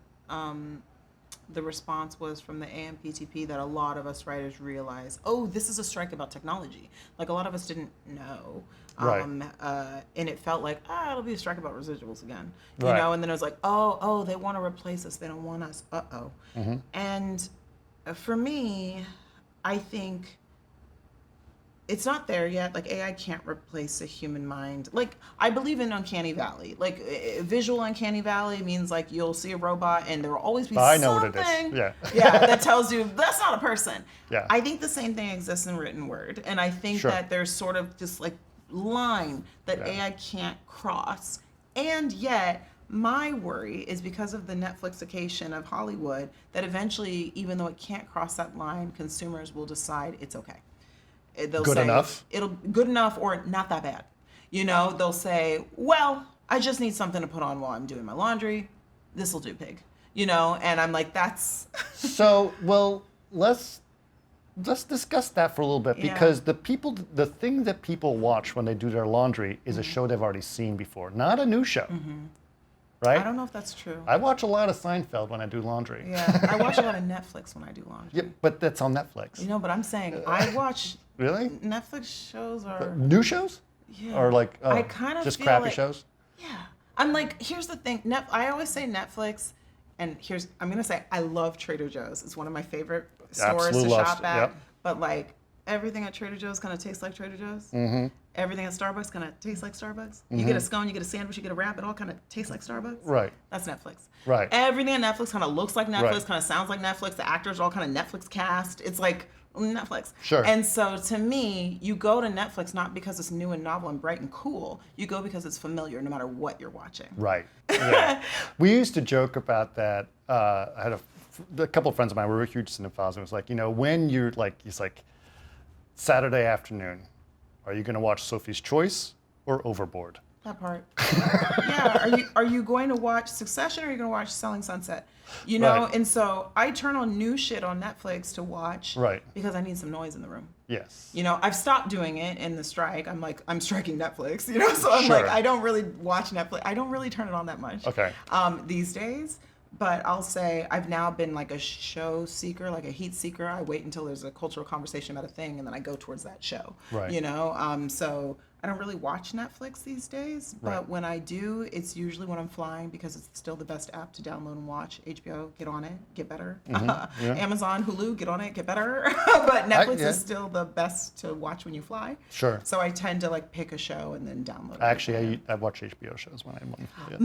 the response was from the AMPTP that a lot of us writers realized, oh, this is a strike about technology. Like a lot of us didn't know. Right. And it felt like, it'll be a strike about residuals again. You Right. know, and then it was like, oh, they want to replace us. They don't want us. Mm-hmm. And for me, I think it's not there yet. Like AI can't replace a human mind. Like I believe in uncanny valley. Like visual uncanny valley means like you'll see a robot and there will always be I something. know what it is. Yeah. That tells you that's not a person. Yeah. I think the same thing exists in written word, and I think Sure. that there's sort of this like line that Yeah. AI can't cross, and yet. My worry is because of the Netflixification of Hollywood that eventually, even though it can't cross that line, consumers will decide it's okay. They'll Good say enough? It'll good enough or not that bad. You know, they'll say, well, I just need something to put on while I'm doing my laundry. This'll do, pig. You know, and I'm like, that's So, well, let's discuss that for a little bit Yeah. because the thing that people watch when they do their laundry is a show they've already seen before, not a new show. Right? I don't know if that's true. I watch a lot of Seinfeld when I do laundry. Yeah, I watch a lot of Netflix when I do laundry. Yeah, but that's on Netflix. You know, but I'm saying I watch Really? Netflix shows are New shows? yeah. Or like I kind of just feel crappy like, shows? Yeah. I'm like, here's the thing. I always say Netflix, and I'm going to say I love Trader Joe's. It's one of my favorite stores Absolute to love shop st- at. yep. But like, everything at Trader Joe's kind of tastes like Trader Joe's. Mm-hmm. Everything at Starbucks kind of tastes like Starbucks. You get a scone, you get a sandwich, you get a wrap. It all kind of tastes like Starbucks. Right. That's Netflix. Right. Everything at Netflix kind of looks like Netflix, Right. kind of sounds like Netflix. The actors are all kind of Netflix cast. It's like Netflix. Sure. And so to me, you go to Netflix not because it's new and novel and bright and cool. You go because it's familiar no matter what you're watching. Right. Yeah. We used to joke about that. I had a couple of friends of mine who were huge cinephiles, and it was like, when you're like, it's like Saturday afternoon, are you going to watch Sophie's Choice or Overboard? That part. Yeah. Are you going to watch Succession or are you going to watch Selling Sunset? You know, Right. and so I turn on new shit on Netflix to watch Right. because I need some noise in the room. Yes. You know, I've stopped doing it in the strike. I'm like, I'm striking Netflix, you know? So I'm Sure. like, I don't really watch Netflix. I don't really turn it on that much Okay. these days. But I'll say I've now been like a show seeker, like a heat seeker. I wait until there's a cultural conversation about a thing and then I go towards that show. Right. You know, so I don't really watch Netflix these days, but Right. when I do, it's usually when I'm flying because it's still the best app to download and watch. HBO, get on it, get better. Yeah. Amazon, Hulu, get on it, get better. But Netflix yeah. is still the best to watch when you fly. Sure. So I tend to like pick a show and then download it. Actually, I watch HBO shows when I'm on. Yeah.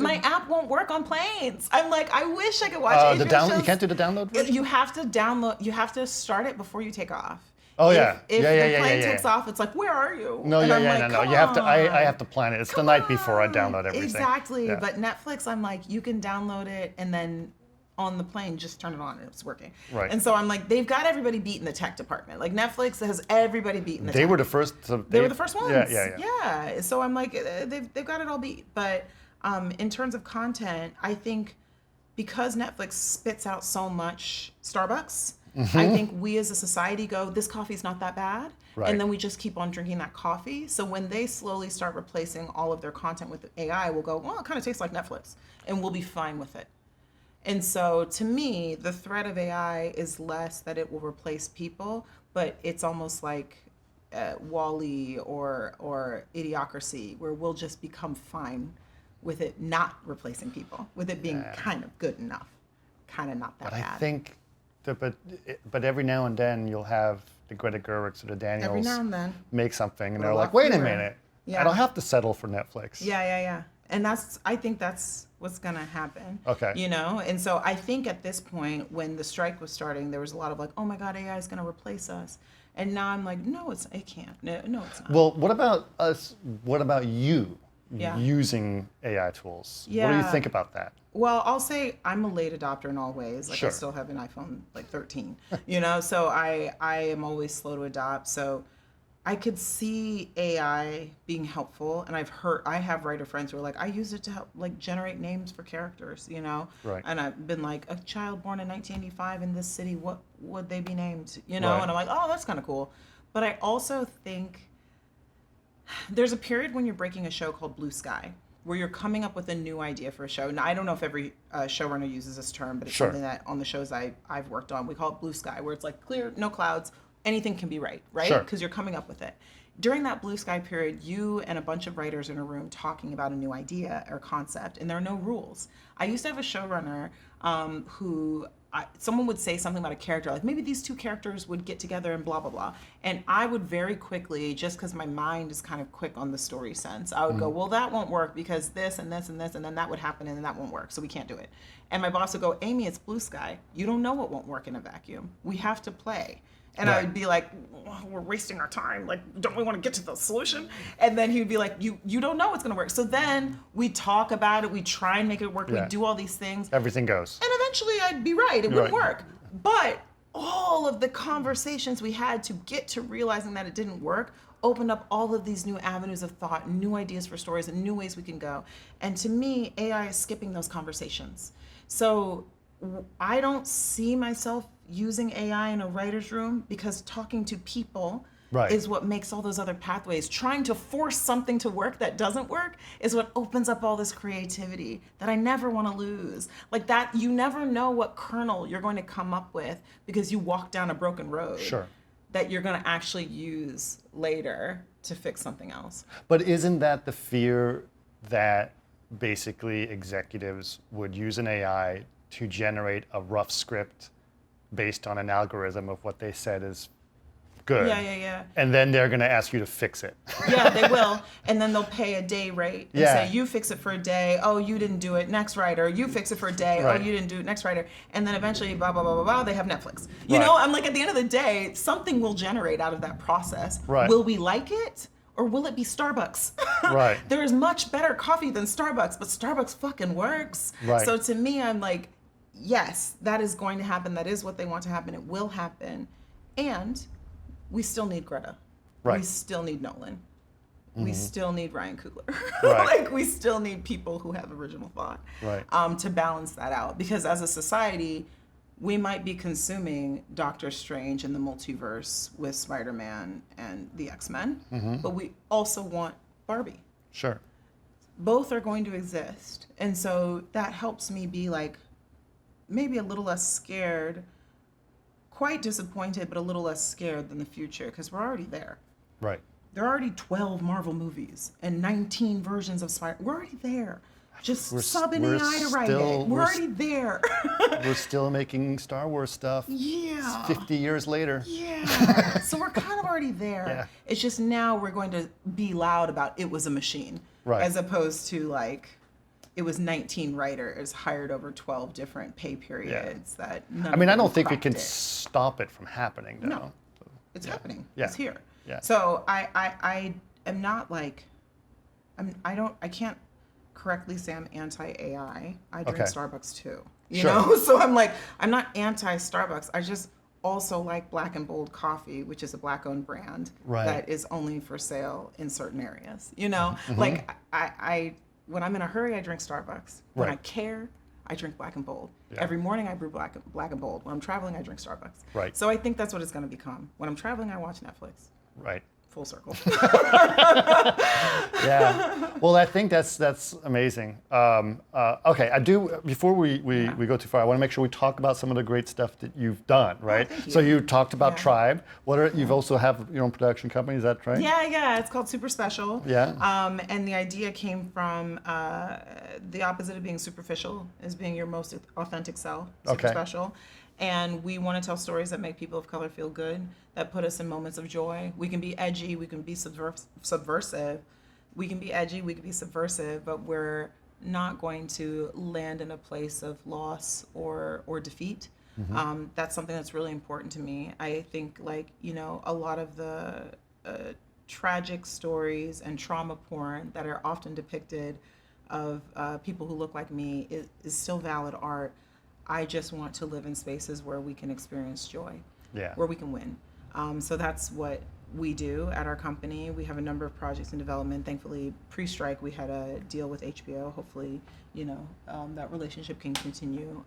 My app won't work on planes. I'm like, I wish I could watch HBO shows. You can't do the download version? You have to download. You have to start it before you take off. Oh, yeah. If Yeah, the yeah, plane yeah. takes off, it's like, where are you? No, And yeah, I'm yeah, like, no. come You have to. I on. have to plan it. It's the Come night before I on. download everything. Exactly. Yeah. But Netflix, I'm like, you can download it and then on the plane, just turn it on and it's working. Right. And so I'm like, they've got everybody beat in the tech department. Like Netflix has everybody beat in the They tech. were the first. They were the first ones. Yeah. Yeah. So I'm like, they've got it all beat. But in terms of content, I think because Netflix spits out so much Starbucks, I think we as a society go, this coffee's not that bad. Right. And then we just keep on drinking that coffee. So when they slowly start replacing all of their content with AI, we'll go, well, it kind of tastes like Netflix. And we'll be fine with it. And so to me, the threat of AI is less that it will replace people, but it's almost like Wall-E or Idiocracy, where we'll just become fine with it not replacing people, with it being kind of good enough, kind of not that But bad. I think, but every now and then you'll have the Greta Gerwigs or the Daniels Every now and then. make something, and We'll they're like, walk wait a through it. minute, Yeah. I don't have to settle for Netflix. Yeah. And I think that's what's gonna happen. Okay. You know, and so I think at this point, when the strike was starting, there was a lot of like, oh my God, AI is gonna replace us. And now I'm like, no, it can't. No, it's not. Well, what about us? What about you Yeah. using AI tools? What do you Yeah. think about that? Well, I'll say I'm a late adopter in all ways. Like Sure. I still have an iPhone like 13, you know, so I am always slow to adopt. So I could see AI being helpful, and I have writer friends who are like, I use it to help like generate names for characters, you know? Right. And I've been like, a child born in 1985 in this city, what would they be named? You know? Right. And I'm like, oh, that's kind of cool. But I also think there's a period when you're breaking a show called Blue Sky, where you're coming up with a new idea for a show. Now, I don't know if every showrunner uses this term, but it's Sure. something that on the shows I've worked on, we call it blue sky, where it's like clear, no clouds, anything can be right? Sure. Because you're coming up with it. During that blue sky period, you and a bunch of writers in a room talking about a new idea or concept, and there are no rules. I used to have a showrunner someone would say something about a character, like maybe these two characters would get together and blah, blah, blah. And I would very quickly, just because my mind is kind of quick on the story sense, I would go, well, that won't work because this and this and this, and then that would happen and then that won't work, so we can't do it. And my boss would go, Amy, it's blue sky. You don't know what won't work in a vacuum. We have to play. And I would be like, oh, we're wasting our time. Like, don't we want to get to the solution? And then he would be like, you don't know what's going to work. So then we talk about it. We try and make it work. Yeah. We do all these things. Everything goes. And eventually I'd be right. It wouldn't Right. work. But all of the conversations we had to get to realizing that it didn't work opened up all of these new avenues of thought, new ideas for stories, and new ways we can go. And to me, AI is skipping those conversations. So I don't see myself using AI in a writer's room because talking to people Right. is what makes all those other pathways. Trying to force something to work that doesn't work is what opens up all this creativity that I never want to lose. Like that, you never know what kernel you're going to come up with because you walk down a broken road. Sure. That you're going to actually use later to fix something else. But isn't that the fear that basically executives would use an AI to generate a rough script based on an algorithm of what they said is good? Yeah. And then they're going to ask you to fix it. Yeah, they will. And then they'll pay a day rate and Yeah. say, you fix it for a day. Oh, you didn't do it. Next writer. You fix it for a day. Right. Oh, you didn't do it. Next writer. And then eventually, blah, blah, blah, blah, blah, they have Netflix. You Right. know, I'm like, at the end of the day, something will generate out of that process. Right. Will we like it? Or will it be Starbucks? Right. There is much better coffee than Starbucks, but Starbucks fucking works. Right. So to me, I'm like, yes, that is going to happen. That is what they want to happen. It will happen. And we still need Greta. Right. We still need Nolan. We still need Ryan Coogler. Right. Like, we still need people who have original thought Right. to balance that out. Because as a society, we might be consuming Doctor Strange and the multiverse with Spider-Man and the X-Men, but we also want Barbie. Sure. Both are going to exist. And so that helps me be like, maybe a little less scared, quite disappointed, but a little less scared than the future, because we're already there. Right. There are already 12 Marvel movies and 19 versions of Spider. We're already there. Just sub an AI to write it. We're already there. We're still making Star Wars stuff. Yeah. 50 years later. Yeah. So we're kind of already there. Yeah. It's just now we're going to be loud about it was a machine. Right. As opposed to like, it was 19 writers hired over 12 different pay periods that none I mean, of I them don't think we cracked can it. stop it from happening, though. No. It's happening. Yeah. It's here. Yeah. So I am not like, I can't correctly say I'm anti-AI. I drink Okay. Starbucks too. You Sure. know? So I'm like, I'm not anti-Starbucks. I just also like Black and Bold Coffee, which is a Black-owned brand Right. that is only for sale in certain areas. You know? Like I when I'm in a hurry, I drink Starbucks. When I Right. care, I drink Black and Bold. Yeah. Every morning I brew black and Bold. When I'm traveling, I drink Starbucks. Right. So I think that's what it's going to become. When I'm traveling, I watch Netflix. Right. Full circle. Yeah. Well, I think that's amazing. Okay, I do. Before we go too far, I want to make sure we talk about some of the great stuff that you've done. Right. thank you. So you talked about Yeah. Tribe. You've also have your own production company. Is that right? Yeah. It's called Super Special. Yeah. And the idea came from the opposite of being superficial is being your most authentic self. Super Okay. Special. And we want to tell stories that make people of color feel good, that put us in moments of joy. We can be edgy, we can be subversive. We can be edgy, we can be subversive, but we're not going to land in a place of loss or defeat. That's something that's really important to me. I think, like, you know, a lot of the tragic stories and trauma porn that are often depicted of people who look like me is still valid art. I just want to live in spaces where we can experience joy, Yeah. where we can win. So that's what we do at our company. We have a number of projects in development. Thankfully, pre-strike, we had a deal with HBO. Hopefully, you know, that relationship can continue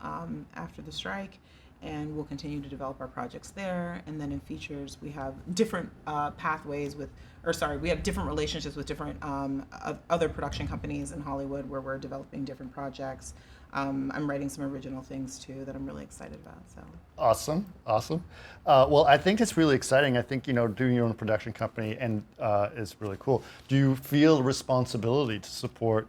after the strike. and we'll continue to develop our projects there. And then in features, we have different pathways we have different relationships with different other production companies in Hollywood where we're developing different projects. I'm writing some original things too that I'm really excited about. So awesome. Well, I think it's really exciting. I think doing your own production company and is really cool. Do you feel responsibility to support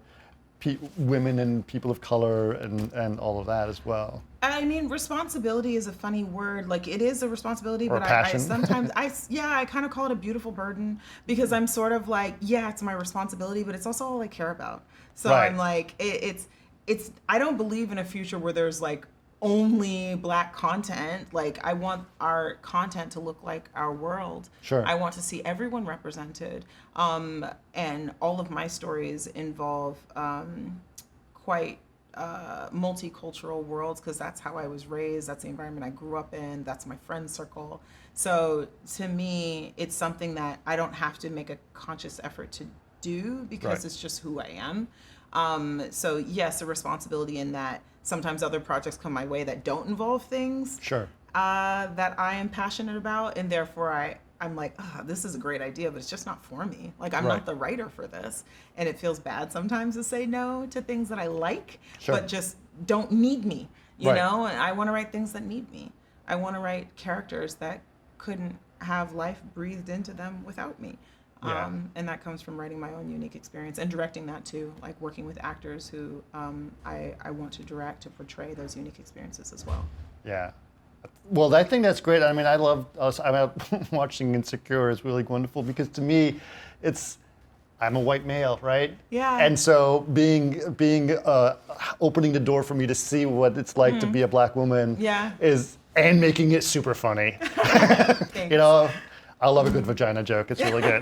women and people of color and all of that as well? I mean, responsibility is a funny word. Like, it is a responsibility, or but passion. I sometimes I kind of call it a beautiful burden, because I'm sort of like, yeah, it's my responsibility, but it's also all I care about. So right. I'm like, it's I don't believe in a future where there's like only Black content. Like, I want our content to look like our world. Sure. I want to see everyone represented. And all of my stories involve quite multicultural worlds, because that's how I was raised. That's the environment I grew up in. That's my friend circle. So to me, it's something that I don't have to make a conscious effort to do, because right. it's just who I am. So yes, a responsibility in that sometimes other projects come my way that don't involve things sure. That I am passionate about, and therefore I'm like, this is a great idea, but it's just not for me. Like, I'm right. not the writer for this, and it feels bad sometimes to say no to things that I like, sure. but just don't need me, you right. know? And I want to write things that need me. I want to write characters that couldn't have life breathed into them without me. Yeah. And that comes from writing my own unique experience and directing that too, like working with actors who I want to direct to portray those unique experiences as well. Yeah. Well, I think that's great. I mean, I love watching Insecure is really wonderful, because to me, I'm a white male, right? Yeah. And so being opening the door for me to see what it's like to be a Black woman Yeah. and making it super funny. Thanks. I love a good vagina joke. It's really good.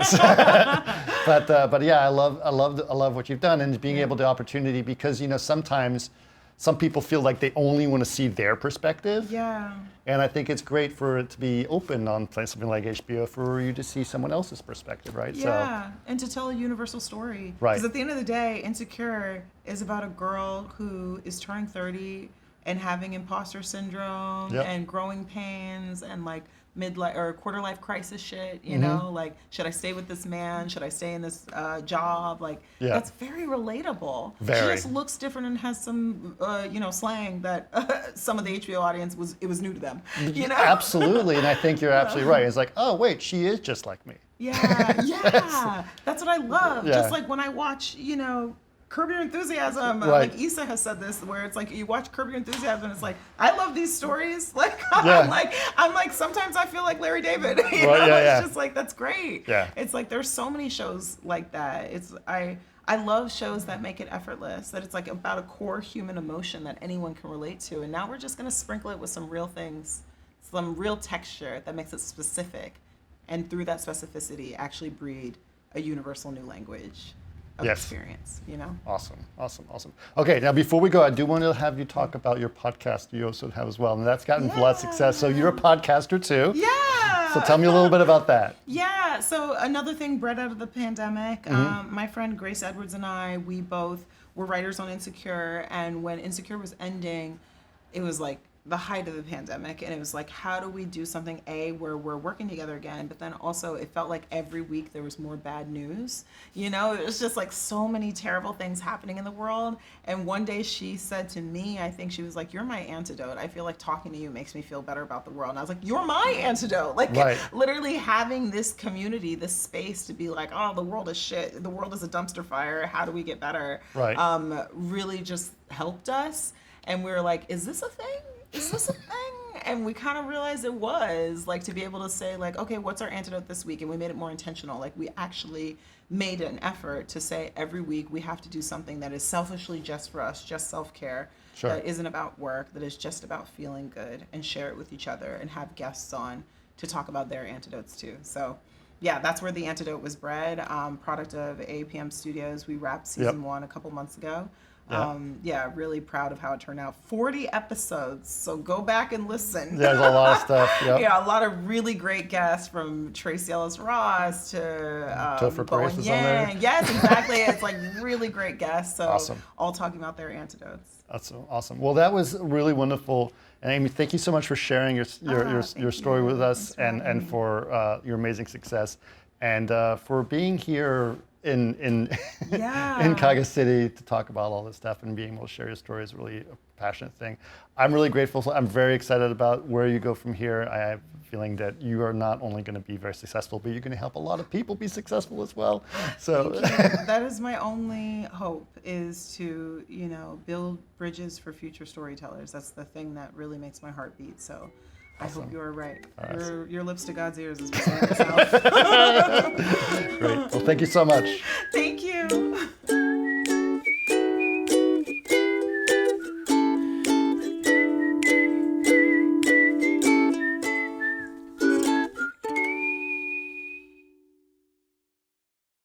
But yeah, I love what you've done, and being able to opportunity, because sometimes some people feel like they only want to see their perspective. Yeah. And I think it's great for it to be open on something like HBO for you to see someone else's perspective, right? Yeah, and to tell a universal story. Right. Because at the end of the day, Insecure is about a girl who is turning 30 and having imposter syndrome Yep. and growing pains and like midlife or quarter life crisis shit, you Mm-hmm. know, like, should I stay with this man? Should I stay in this job? Like, Yeah. that's very relatable. Very. She just looks different and has some, slang that some of the HBO audience was new to them, you know? Absolutely, and I think you're absolutely right. It's like, oh wait, she is just like me. Yeah, that's what I love. Yeah. Just like when I watch, Curb Your Enthusiasm, Right. like Issa has said this, where it's like you watch Curb Your Enthusiasm and it's like, I love these stories. Like, Yeah. I'm like, sometimes I feel like Larry David. You Right, know? yeah. It's just like, that's great. Yeah. It's like there's so many shows like that. I love shows that make it effortless, that it's like about a core human emotion that anyone can relate to. And now we're just gonna sprinkle it with some real things, some real texture that makes it specific. And through that specificity, actually breed a universal new language of Yes. experience, Awesome. Okay, now before we go, I do want to have you talk about your podcast you also have as well, and that's gotten a lot of success. So you're a podcaster too. Yeah. So tell me a little bit about that. Yeah, so another thing bred out of the pandemic, my friend Grace Edwards and I, we both were writers on Insecure, and when Insecure was ending, it was like the height of the pandemic, and it was like, how do we do something where we're working together again, but then also it felt like every week there was more bad news, it was just like so many terrible things happening in the world. And one day she said to me, I think she was like, you're my antidote. I feel like talking to you makes me feel better about the world. And I was like, you're my antidote. Like, right. Literally having this community, this space to be like, oh, the world is shit, the world is a dumpster fire, how do we get better, right. Really just helped us. And we were like, is this a thing? Is this a thing? And we kind of realized it was, like, to be able to say, like, okay, what's our antidote this week? And we made it more intentional. Like, we actually made an effort to say every week we have to do something that is selfishly just for us, just self-care, Sure. that isn't about work, that is just about feeling good, and share it with each other and have guests on to talk about their antidotes too. So yeah, that's where the Antidote was bred, product of APM Studios. We wrapped season 1 a couple months ago. Yeah, really proud of how it turned out. 40 episodes, so go back and listen. There's a lot of stuff. Yep. Yeah, a lot of really great guests, from Tracee Ellis Ross to Topher Grace is on there. Yes, exactly. It's like really great guests. So Awesome. all talking about their antidotes. That's so awesome. Well, that was really wonderful And Amy, thank you so much for sharing your story with us and for your amazing success and for being here in in Kaga City to talk about all this stuff and being able to share your story is really a passionate thing. I'm really grateful. I'm very excited about where you go from here. I have a feeling that you are not only going to be very successful, but you're going to help a lot of people be successful as well. So that is my only hope, is to, build bridges for future storytellers. That's the thing that really makes my heart beat. So I hope you are right. Your lips to God's ears, as we say in the South. Great. Well, thank you so much. Thank you.